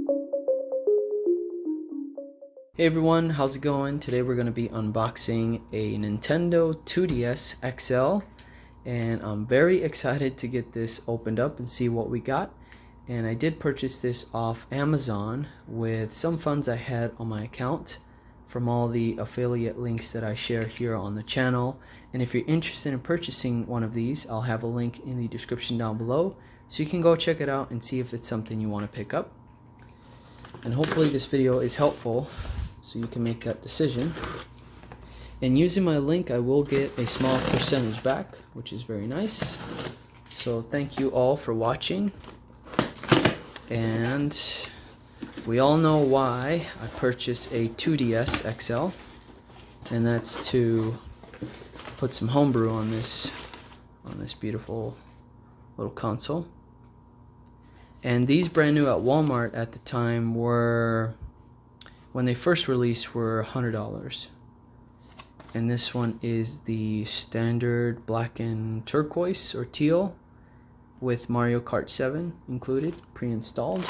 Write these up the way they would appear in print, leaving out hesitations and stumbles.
Hey everyone, how's it going? Today we're going to be unboxing a Nintendo 2DS XL, and I'm very excited to get this opened up and see what we got. And I did purchase this off Amazon with some funds I had on my account from all the affiliate links that I share here on the channel. And if you're interested in purchasing one of these, I'll have a link in the description down below, so you can go check it out and see if it's something you want to pick up. And hopefully this video is helpful so you can make that decision. And using my link, I will get a small percentage back, which is very nice. So thank you all for watching. And we all know why I purchased a 2DS XL, and that's to put some homebrew on this beautiful little console. And these brand new at Walmart at the time were, when they first released, were $100. And this one is the standard black and turquoise or teal with Mario Kart 7 included, pre-installed.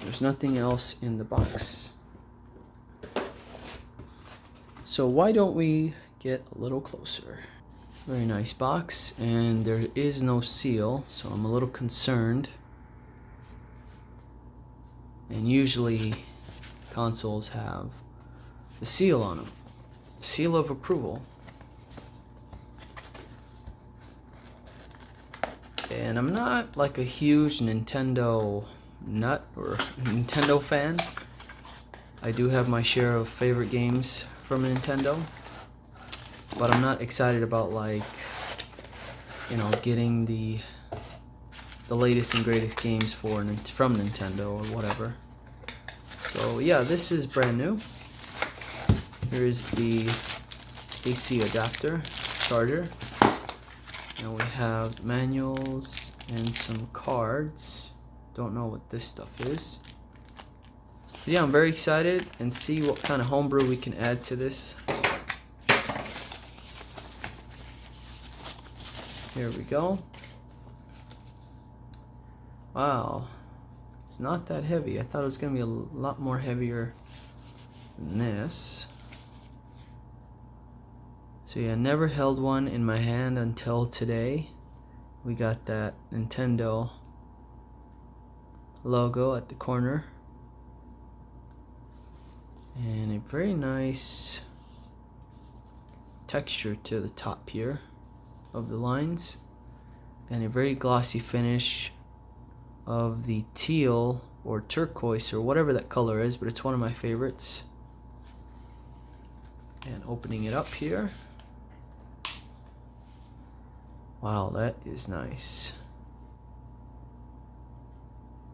There's nothing else in the box. So why don't we get a little closer? Very nice box, and there is no seal, so I'm a little concerned. And usually consoles have the seal on them, seal of approval. And I'm not like a huge Nintendo nut or Nintendo fan. I do have my share of favorite games from Nintendo, but I'm not excited about, like, you know, getting the latest and greatest games from Nintendo or whatever. So yeah, this is brand new. Here is the AC adapter, charger, and we have manuals and some cards. Don't know what this stuff is. But yeah, I'm very excited and see what kind of homebrew we can add to this. Here we go. Wow, it's not that heavy. I thought it was gonna be a lot more heavier than this. So yeah, never held one in my hand until today. We got that Nintendo logo at the corner, and a very nice texture to the top here of the lines, and a very glossy finish of the teal or turquoise or whatever that color is, but it's one of my favorites. And opening it up here, wow, that is nice.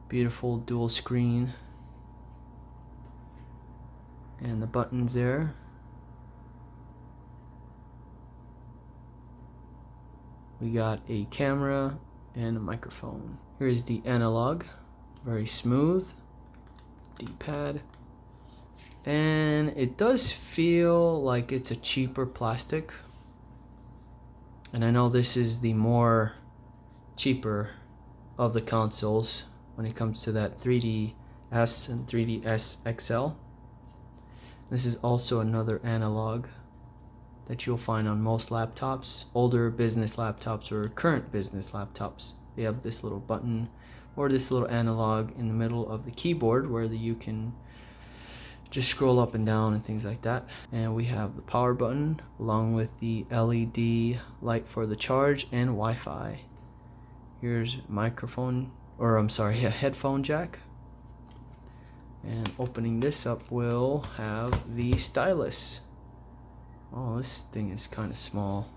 Beautiful dual screen, and the buttons there. We got a camera and a microphone. Here's the analog, very smooth D-pad, and it does feel like it's a cheaper plastic. And I know this is the more cheaper of the consoles when it comes to that 3DS and 3DS XL. This is also another analog that you'll find on most laptops, older business laptops or current business laptops. They have this little button or this little analog in the middle of the keyboard where you can just scroll up and down and things like that. And we have the power button along with the LED light for the charge and Wi-Fi. Here's microphone, or I'm sorry, a headphone jack. And opening this up, we'll have the stylus. Oh, this thing is kind of small.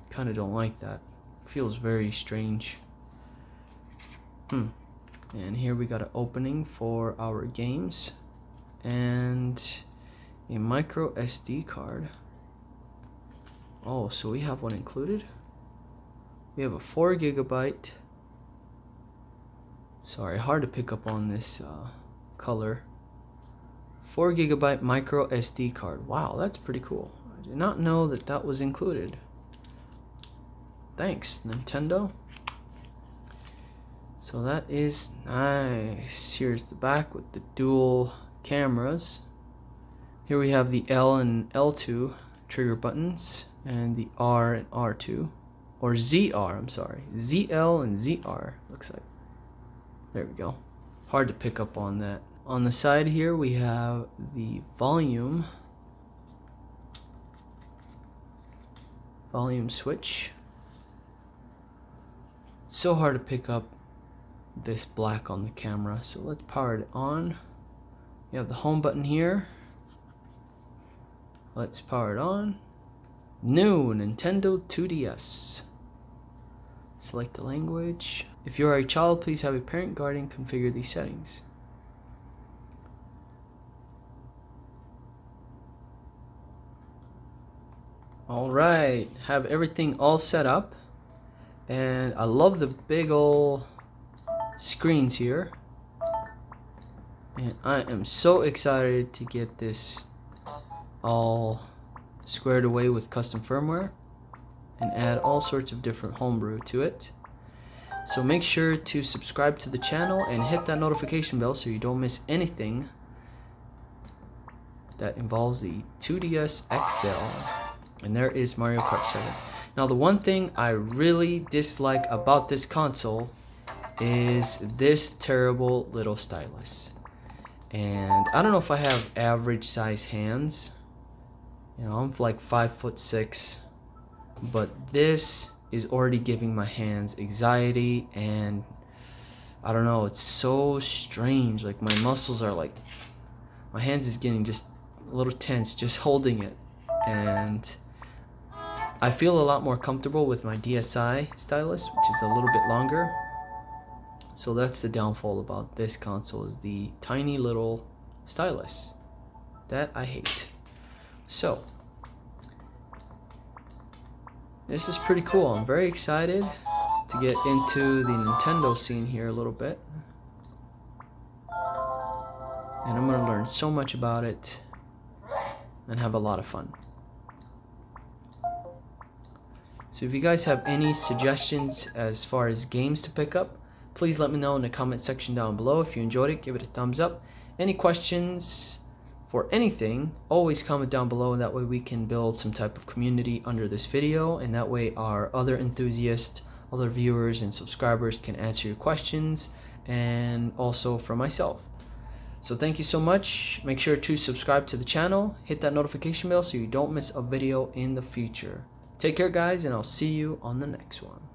Kind of don't like that. Feels very strange. And here we got an opening for our games and a micro SD card. Oh, so we have one included. We have a 4 GB. Sorry, hard to pick up on this color. 4 GB micro SD card. Wow, that's pretty cool. I did not know that that was included. Thanks, Nintendo. So that is nice. Here's the back with the dual cameras. Here we have the L and L2 trigger buttons and the R and R2, or ZR, I'm sorry. ZL and ZR looks like. There we go. Hard to pick up on that. On the side here we have the volume switch. It's so hard to pick up this black on the camera, so let's power it on. You have the home button here. Let's power it on. New Nintendo 2DS. Select the language. If you are a child, please have a parent guardian configure these settings. Alright, have everything all set up. And I love the big ol' screens here. And I am so excited to get this all squared away with custom firmware and add all sorts of different homebrew to it. So make sure to subscribe to the channel and hit that notification bell so you don't miss anything that involves the 2DS XL. And there is Mario Kart 7. Now the one thing I really dislike about this console is this terrible little stylus. And I don't know if I have average size hands. You know, I'm like 5'6", but this is already giving my hands anxiety, and I don't know, it's so strange. Like my muscles are like, my hands is getting just a little tense just holding it, and I feel a lot more comfortable with my DSi stylus, which is a little bit longer. So that's the downfall about this console, is the tiny little stylus that I hate. So this is pretty cool. I'm very excited to get into the Nintendo scene here a little bit, and I'm gonna learn so much about it and have a lot of fun. So if you guys have any suggestions as far as games to pick up, please let me know in the comment section down below. If you enjoyed it, give it a thumbs up. Any questions for anything, always comment down below, and that way we can build some type of community under this video, and that way our other enthusiasts, other viewers and subscribers can answer your questions, and also for myself. So thank you so much. Make sure to subscribe to the channel, hit that notification bell so you don't miss a video in the future. Take care guys, and I'll see you on the next one.